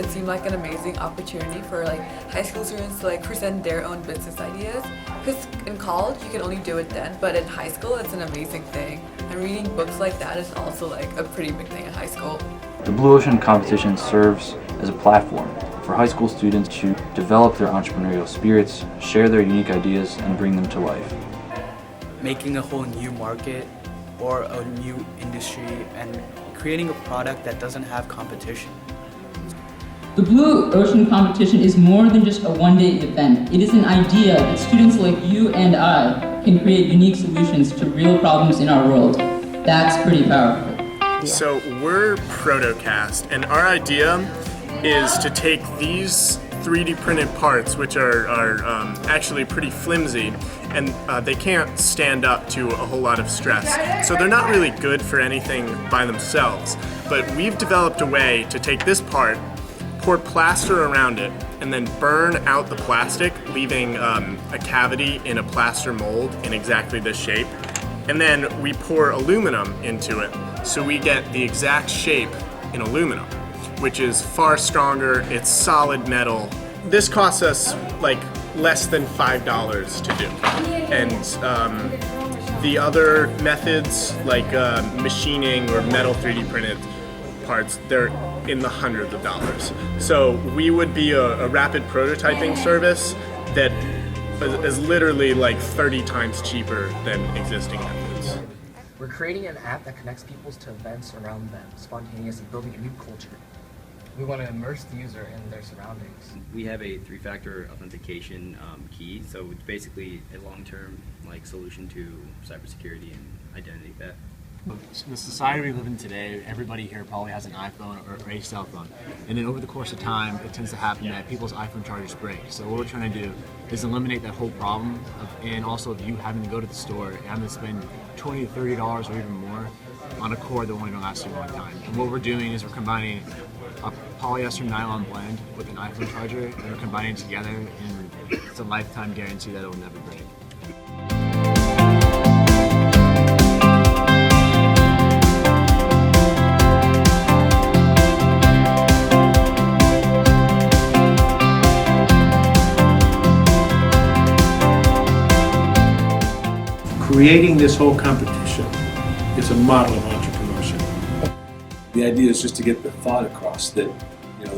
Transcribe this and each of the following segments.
it seemed like an amazing opportunity for like high school students to like present their own business ideas. Because in college you can only do it then, but in high school it's an amazing thing. And reading books like that is also like a pretty big thing in high school. The Blue Ocean competition serves as a platform for high school students to develop their entrepreneurial spirits, share their unique ideas, and bring them to life. Making a whole new market or a new industry and creating a product that doesn't have competition. The Blue Ocean competition is more than just a one-day event. It is an idea that students like you and I can create unique solutions to real problems in our world. That's pretty powerful. So we're ProtoCast, and our idea is to take these 3D printed parts, which are actually pretty flimsy, and they can't stand up to a whole lot of stress. So they're not really good for anything by themselves. But we've developed a way to take this part, pour plaster around it, and then burn out the plastic, leaving a cavity in a plaster mold in exactly this shape. And then we pour aluminum into it, so we get the exact shape in aluminum, which is far stronger, it's solid metal. This costs us like less than $5 to do. And the other methods, like machining or metal 3D printed parts, they're in the hundreds of dollars. So we would be a rapid prototyping service that is literally like 30 times cheaper than existing methods. We're creating an app that connects people to events around them, spontaneous and building a new culture. We want to immerse the user in their surroundings. We have a three-factor authentication key, so it's basically a long-term solution to cybersecurity and identity theft. The society we live in today, everybody here probably has an iPhone or a cell phone. And then over the course of time, it tends to happen that people's iPhone chargers break. So what we're trying to do is eliminate that whole problem and also of you having to go to the store and having to spend $20 to $30 or even more on a cord that won't even last you a long time. And what we're doing is we're combining a polyester nylon blend with an iPhone charger, and we're combining it together, and it's a lifetime guarantee that it will never break. Creating this whole competition is a model of entrepreneurship. The idea is just to get the thought across that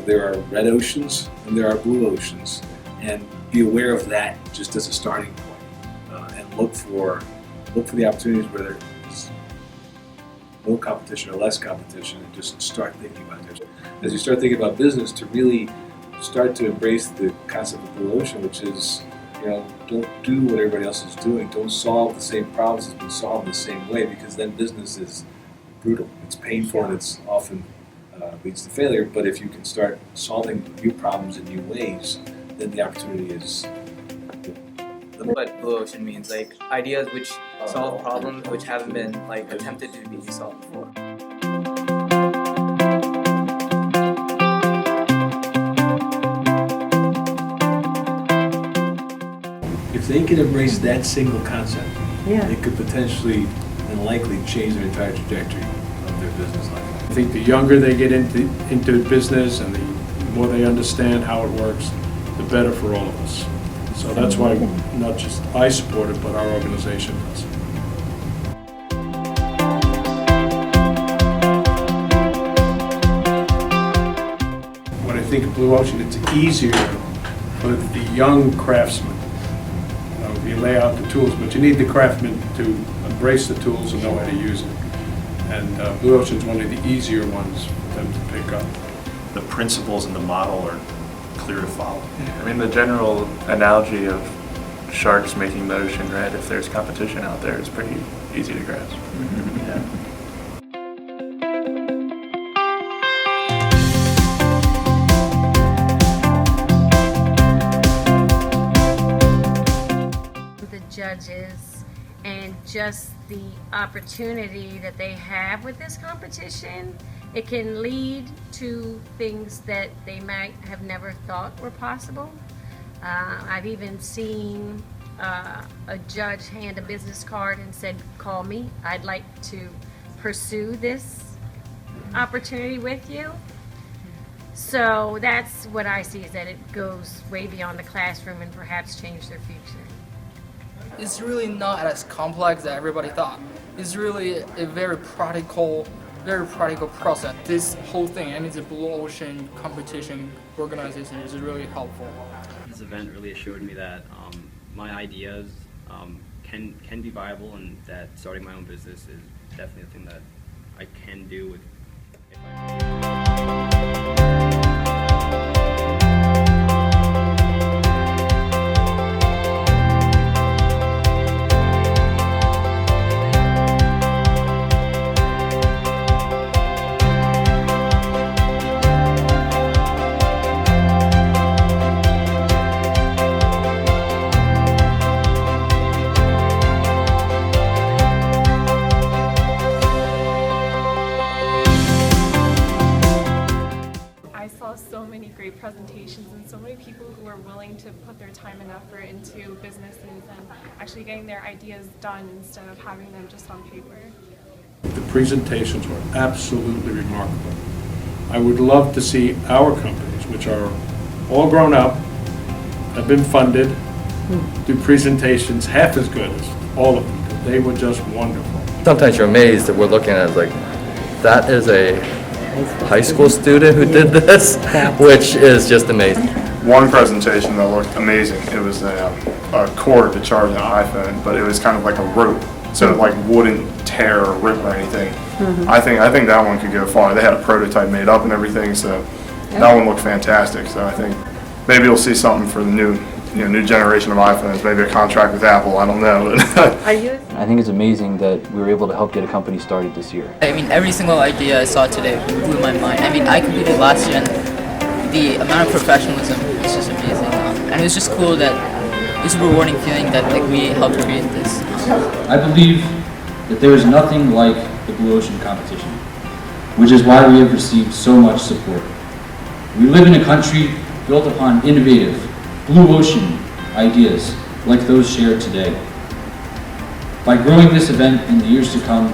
there are red oceans and there are blue oceans, and be aware of that just as a starting point, and look for the opportunities where there's no competition or less competition, and just start thinking about this. As you start thinking about business, to really start to embrace the concept of blue ocean, which is don't do what everybody else is doing. Don't solve the same problems that's been solved the same way, because then business is brutal. It's painful and it's often leads to failure. But if you can start solving new problems in new ways, then the opportunity is. What blue ocean means, ideas which solve problems which haven't been attempted to be solved before. If they can embrace that single concept, it could potentially and likely change their entire trajectory of their business life. I think the younger they get into business and the more they understand how it works, the better for all of us. So that's why not just I support it, but our organization does. When I think of Blue Ocean, it's easier for the young craftsman. You lay out the tools, but you need the craftsman to embrace the tools and know how to use it. And Blue Ocean is one of the easier ones for them to pick up. The principles and the model are clear to follow. I mean, the general analogy of sharks making the ocean red, if there's competition out there, is pretty easy to grasp. Yeah. Judges and just the opportunity that they have with this competition, it can lead to things that they might have never thought were possible. I've even seen a judge hand a business card and said, "Call me, I'd like to pursue this opportunity with you." So that's what I see, is that it goes way beyond the classroom and perhaps change their future. It's really not as complex as everybody thought. It's really a very practical process. This whole thing, and it's a blue ocean competition organization, is really helpful. This event really assured me that my ideas can be viable, and that starting my own business is definitely a thing that I can do with. If so many great presentations and so many people who are willing to put their time and effort into businesses and actually getting their ideas done instead of having them just on paper. The presentations were absolutely remarkable. I would love to see our companies, which are all grown up, have been funded, do presentations half as good as all of them. They were just wonderful. Sometimes you're amazed that we're looking at it like, that is a high school student who did this, which is just amazing. One presentation that looked amazing. It was a cord to charge an iPhone, but it was kind of like a rope, so it like wouldn't tear or rip or anything. I think that one could go far. They had a prototype made up and everything, so that one looked fantastic. So I think maybe you'll see something for the new generation of iPhones. Maybe a contract with Apple. I don't know. I think it's amazing that we were able to help get a company started this year. I mean, every single idea I saw today blew my mind. I mean, I completed last year, and the amount of professionalism is just amazing. And it was just cool that it's a rewarding feeling that we helped create this. I believe that there is nothing like the Blue Ocean competition, which is why we have received so much support. We live in a country built upon innovative, blue ocean ideas like those shared today. By growing this event in the years to come,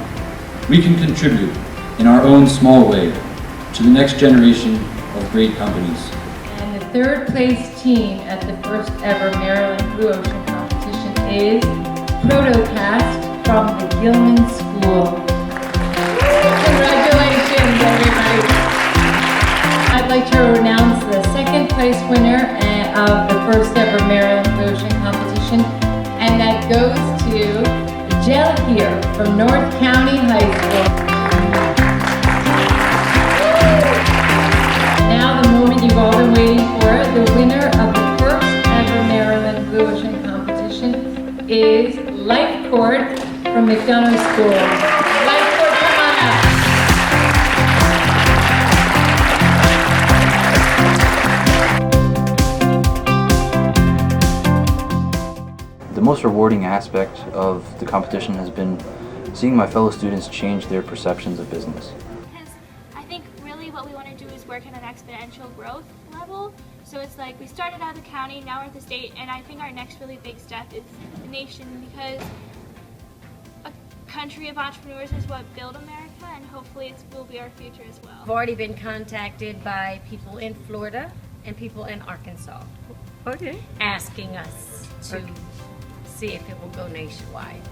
we can contribute in our own small way to the next generation of great companies. And the third place team at the first ever Maryland Blue Ocean competition is ProtoCast from the Gilman School. Congratulations, everybody. I'd like to announce the second place winner of the first ever Maryland Blue Ocean competition, and that goes to Jell here from North County High School. Now the moment you've all been waiting for, the winner of the first ever Maryland Blue Ocean competition is Lifecourt from McDonough School. Lifecourt, come on up. The most rewarding aspect of the competition has been seeing my fellow students change their perceptions of business. Because I think really what we want to do is work at an exponential growth level. So it's like we started out of the county, now we're at the state, and I think our next really big step is the nation, because a country of entrepreneurs is what build America, and hopefully it will be our future as well. I've already been contacted by people in Florida and people in Arkansas. Okay. Asking us to see if it will go nationwide.